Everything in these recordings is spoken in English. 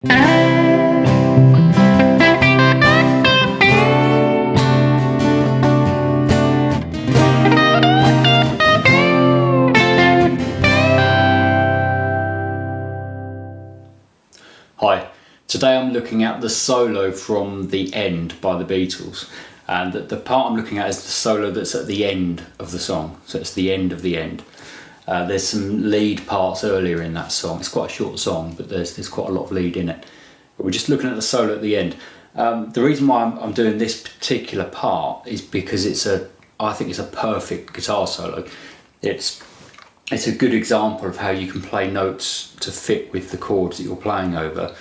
Hi, today I'm looking at the solo from The End by the Beatles, and the part I'm looking at is the solo that's at the end of the song, so it's the end of the end. There's some lead parts earlier in that song. It's quite a short song, but there's quite a lot of lead in it. But we're just looking at the solo at the end. The reason why I'm doing this particular part is because I think it's a perfect guitar solo. It's a good example of how you can play notes to fit with the chords that you're playing over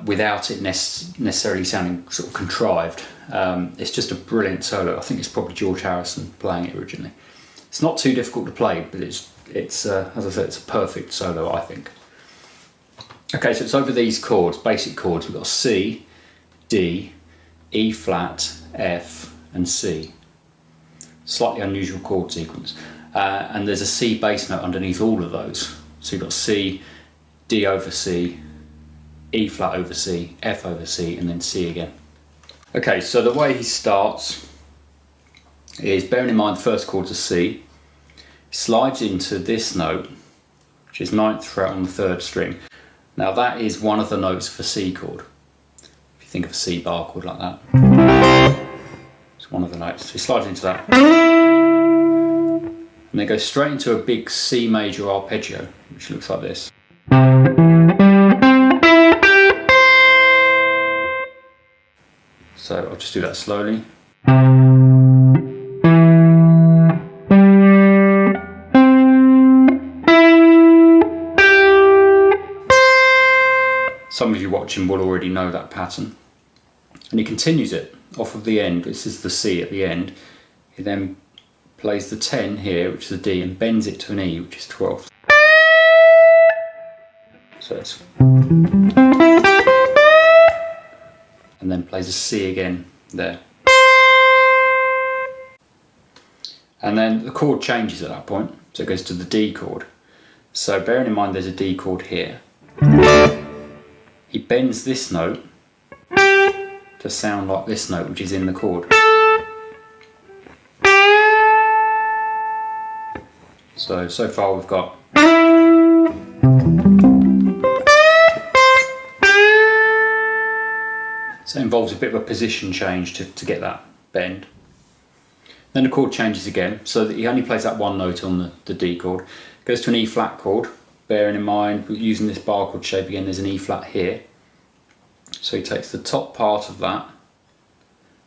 without it necessarily sounding sort of contrived. It's just a brilliant solo. I think it's probably George Harrison playing it originally. It's not too difficult to play, but it's as I said, it's a perfect solo, I think. Okay, so it's over these chords, basic chords. We've got C, D, E flat, F, and C. Slightly unusual chord sequence. And there's a C bass note underneath all of those. So you've got C, D over C, E flat over C, F over C, and then C again. Okay, so the way he starts is, bearing in mind the first chord's a C, slides into this note, which is 9th fret on the 3rd string. Now that is one of the notes for C chord. If you think of a C bar chord like that, it's one of the notes. So he slides into that. And then goes straight into a big C major arpeggio, which looks like this. So I'll just do that slowly. Some of you watching will already know that pattern. And he continues it off of the end. This is the C at the end. He then plays the 10 here, which is a D, and bends it to an E, which is 12th. So it's... and then plays a C again there. And then the chord changes at that point, so it goes to the D chord. So bearing in mind there's a D chord here, he bends this note to sound like this note, which is in the chord. So far we've got so it involves a bit of a position change to get that bend. Then the chord changes again, so that he only plays that one note on the D chord. Goes to an E flat chord, bearing in mind, using this bar chord shape again, there's an E flat here. So he takes the top part of that,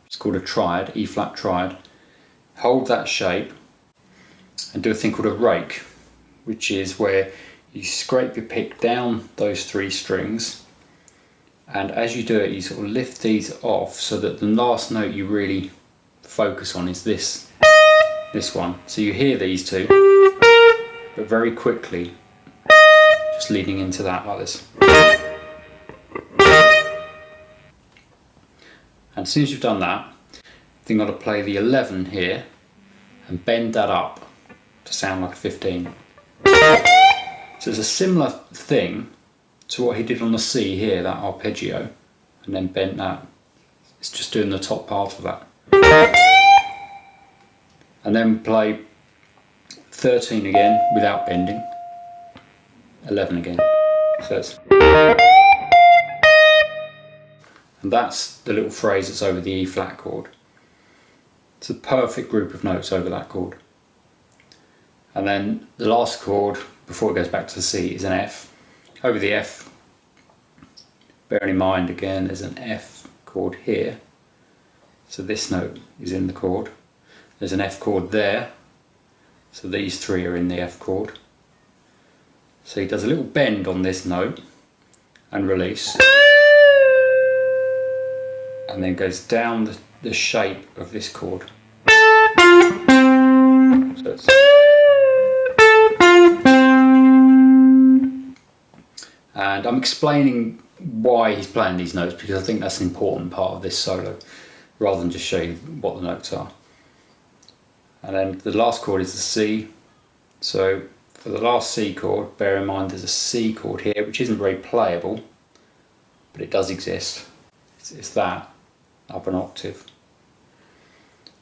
it's called a triad, E flat triad, hold that shape, and do a thing called a rake, which is where you scrape your pick down those 3 strings, and as you do it you sort of lift these off so that the last note you really focus on is this one. So you hear these two, but very quickly just leading into that like this. And as soon as you've done that, then you've got to play the 11 here and bend that up to sound like a 15. So it's a similar thing to what he did on the C here, that arpeggio, and then bent that. It's just doing the top part of that. And then play 13 again without bending, 11 again. So it's, and that's the little phrase that's over the E flat chord. It's a perfect group of notes over that chord. And then the last chord before it goes back to the C is an F. Over the F, bearing in mind again there's an F chord here, so this note is in the chord. There's an F chord there, so these 3 are in the F chord. So he does a little bend on this note and release, and then goes down the shape of this chord. So it's, and I'm explaining why he's playing these notes because I think that's an important part of this solo, rather than just show you what the notes are. And then the last chord is the C. So for the last C chord, bear in mind there's a C chord here which isn't very playable, but it does exist. It's that up an octave.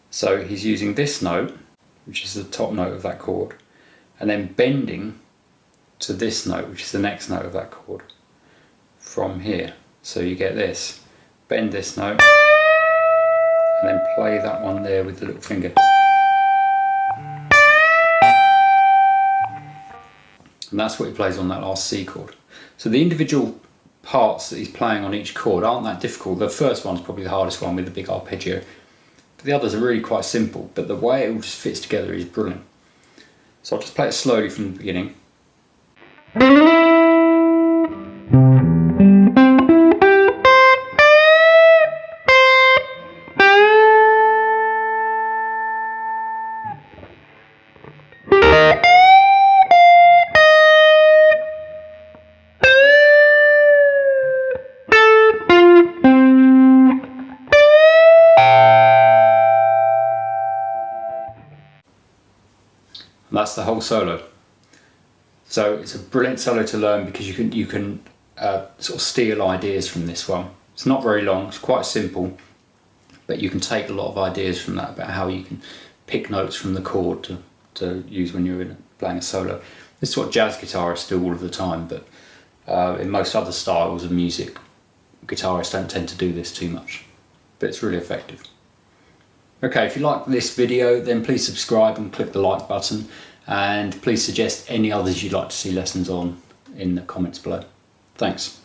So he's using this note, which is the top note of that chord, and then bending to this note, which is the next note of that chord, from here. So you get this, bend this note, and then play that one there with the little finger. And that's what he plays on that last C chord. So the individual parts that he's playing on each chord aren't that difficult. The first one's probably the hardest one with the big arpeggio. But the others are really quite simple, but the way it all just fits together is brilliant. So I'll just play it slowly from the beginning. And that's the whole solo. So it's a brilliant solo to learn because you can sort of steal ideas from this one. It's not very long, it's quite simple, but you can take a lot of ideas from that about how you can pick notes from the chord to use when you're playing a solo. This is what jazz guitarists do all of the time, but in most other styles of music, guitarists don't tend to do this too much, but it's really effective. Okay, if you like this video, then please subscribe and click the like button, and please suggest any others you'd like to see lessons on in the comments below. Thanks.